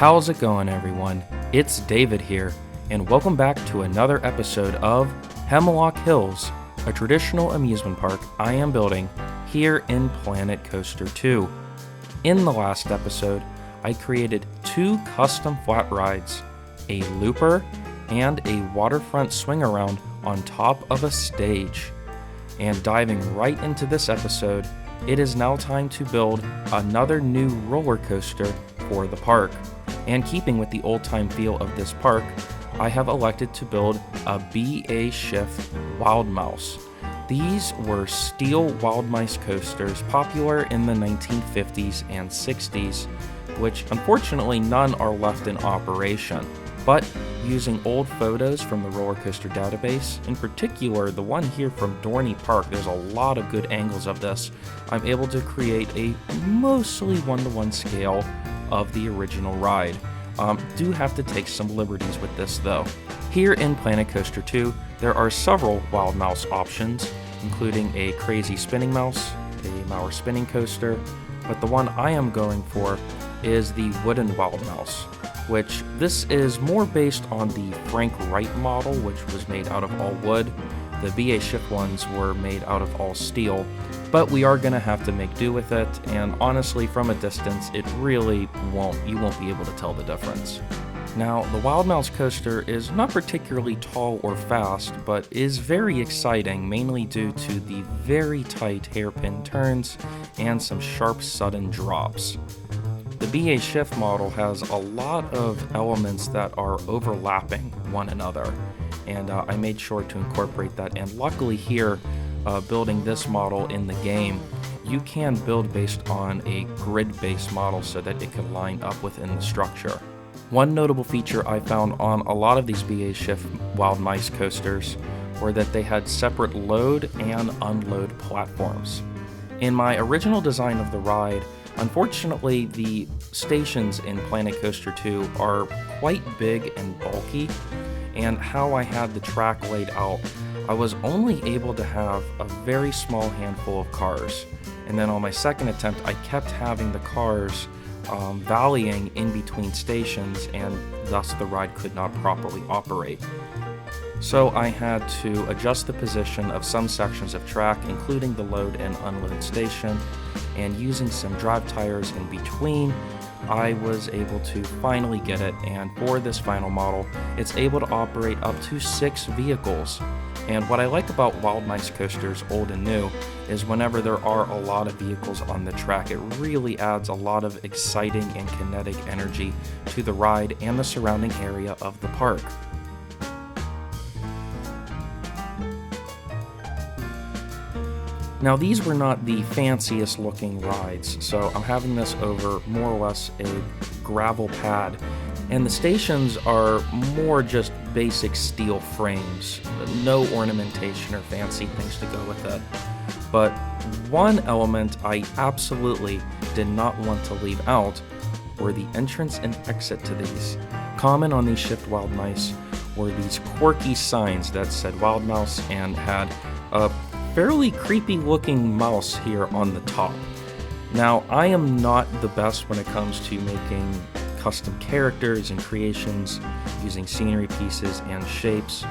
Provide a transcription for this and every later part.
How's it going, everyone? It's David here, and welcome back to another episode of Hemlock Hills, a traditional amusement park I am building here in Planet Coaster 2. In the last episode, I created two custom flat rides, a looper and a waterfront swing around on top of a stage. And diving right into this episode, it is now time to build another new roller coaster for the park. And keeping with the old-time feel of this park, I have elected to build a BA Schiff Wild Mouse. These were steel wild mice coasters popular in the 1950s and 60s, which unfortunately none are left in operation. But using old photos from the roller coaster database, in particular the one here from Dorney Park, there's a lot of good angles of this, I'm able to create a mostly one-to-one scale of the original ride. Do have to take some liberties with this though. Here in Planet Coaster 2, there are several Wild Mouse options, including a crazy spinning mouse, a Mauer spinning coaster, but the one I am going for is the wooden Wild Mouse, which this is more based on the Frank Wright model, which was made out of all wood. The BA Schiff ones were made out of all steel, but we are going to have to make do with it, and honestly, from a distance, you won't be able to tell the difference. Now, the Wild Mouse coaster is not particularly tall or fast, but is very exciting, mainly due to the very tight hairpin turns and some sharp sudden drops. The BA Schiff model has a lot of elements that are overlapping one another, and I made sure to incorporate that, and luckily here, building this model in the game, you can build based on a grid-based model so that it can line up within the structure. One notable feature I found on a lot of these BA Schiff Wild Mice coasters were that they had separate load and unload platforms. In my original design of the ride, unfortunately, the stations in Planet Coaster 2 are quite big and bulky, and how I had the track laid out, I was only able to have a very small handful of cars. And then on my second attempt, I kept having the cars valleying in between stations, and thus the ride could not properly operate. So I had to adjust the position of some sections of track, including the load and unload station, and using some drive tires in between, I was able to finally get it, and for this final model, it's able to operate up to 6 vehicles. And what I like about Wild Mice coasters, old and new, is whenever there are a lot of vehicles on the track, it really adds a lot of exciting and kinetic energy to the ride and the surrounding area of the park. Now, these were not the fanciest looking rides, so I'm having this over more or less a gravel pad, and the stations are more just basic steel frames, no ornamentation or fancy things to go with it. But one element I absolutely did not want to leave out were the entrance and exit to these. Common on these Schiff Wild Mice were these quirky signs that said Wild Mouse and had a fairly creepy looking mouse here on the top. Now, I am not the best when it comes to making custom characters and creations using scenery pieces and shapes,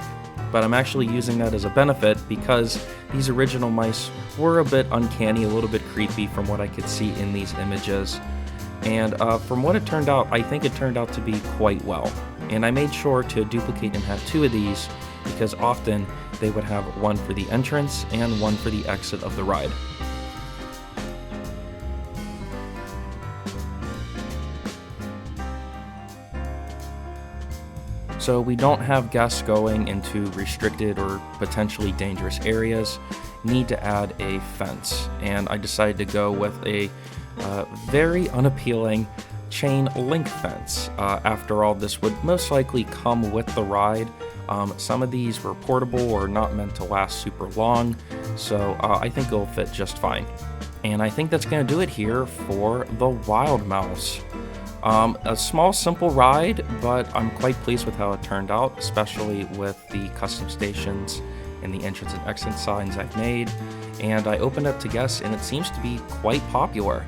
but I'm actually using that as a benefit because these original mice were a bit uncanny, a little bit creepy from what I could see in these images, and from what it turned out, I think it turned out to be quite well. And I made sure to duplicate and have 2 of these because often they would have one for the entrance and one for the exit of the ride. So we don't have guests going into restricted or potentially dangerous areas, need to add a fence. And I decided to go with a very unappealing chain link fence. After all, this would most likely come with the ride. Some of these were portable or not meant to last super long, so I think it'll fit just fine. And I think that's going to do it here for the Wild Mouse. A small, simple ride, but I'm quite pleased with how it turned out, especially with the custom stations and the entrance and exit signs I've made. And I opened up to guests, and it seems to be quite popular.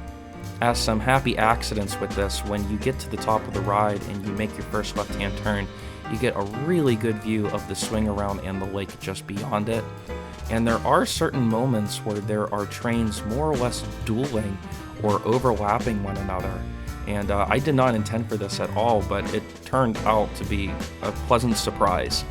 has some happy accidents with this. When you get to the top of the ride and you make your first left-hand turn, you get a really good view of the swing around and the lake just beyond it. And there are certain moments where there are trains more or less dueling or overlapping one another. And I did not intend for this at all, but it turned out to be a pleasant surprise.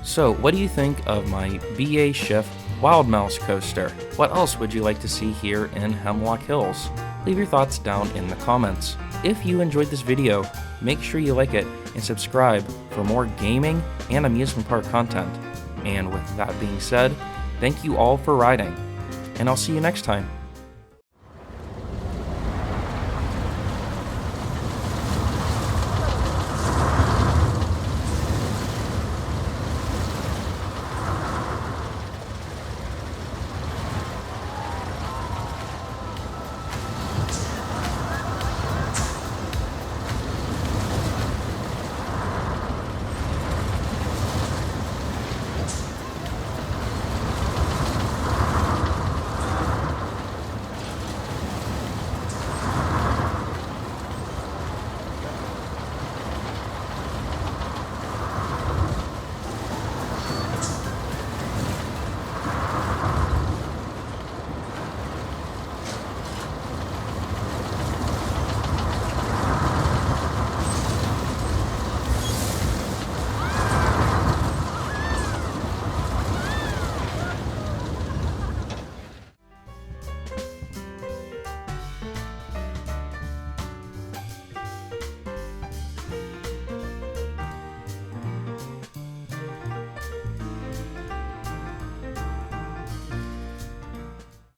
So what do you think of my BA Schiff Wild Mouse coaster? What else would you like to see here in Hemlock Hills? Leave your thoughts down in the comments. If you enjoyed this video, make sure you like it and subscribe for more gaming and amusement park content. And with that being said, thank you all for riding, and I'll see you next time.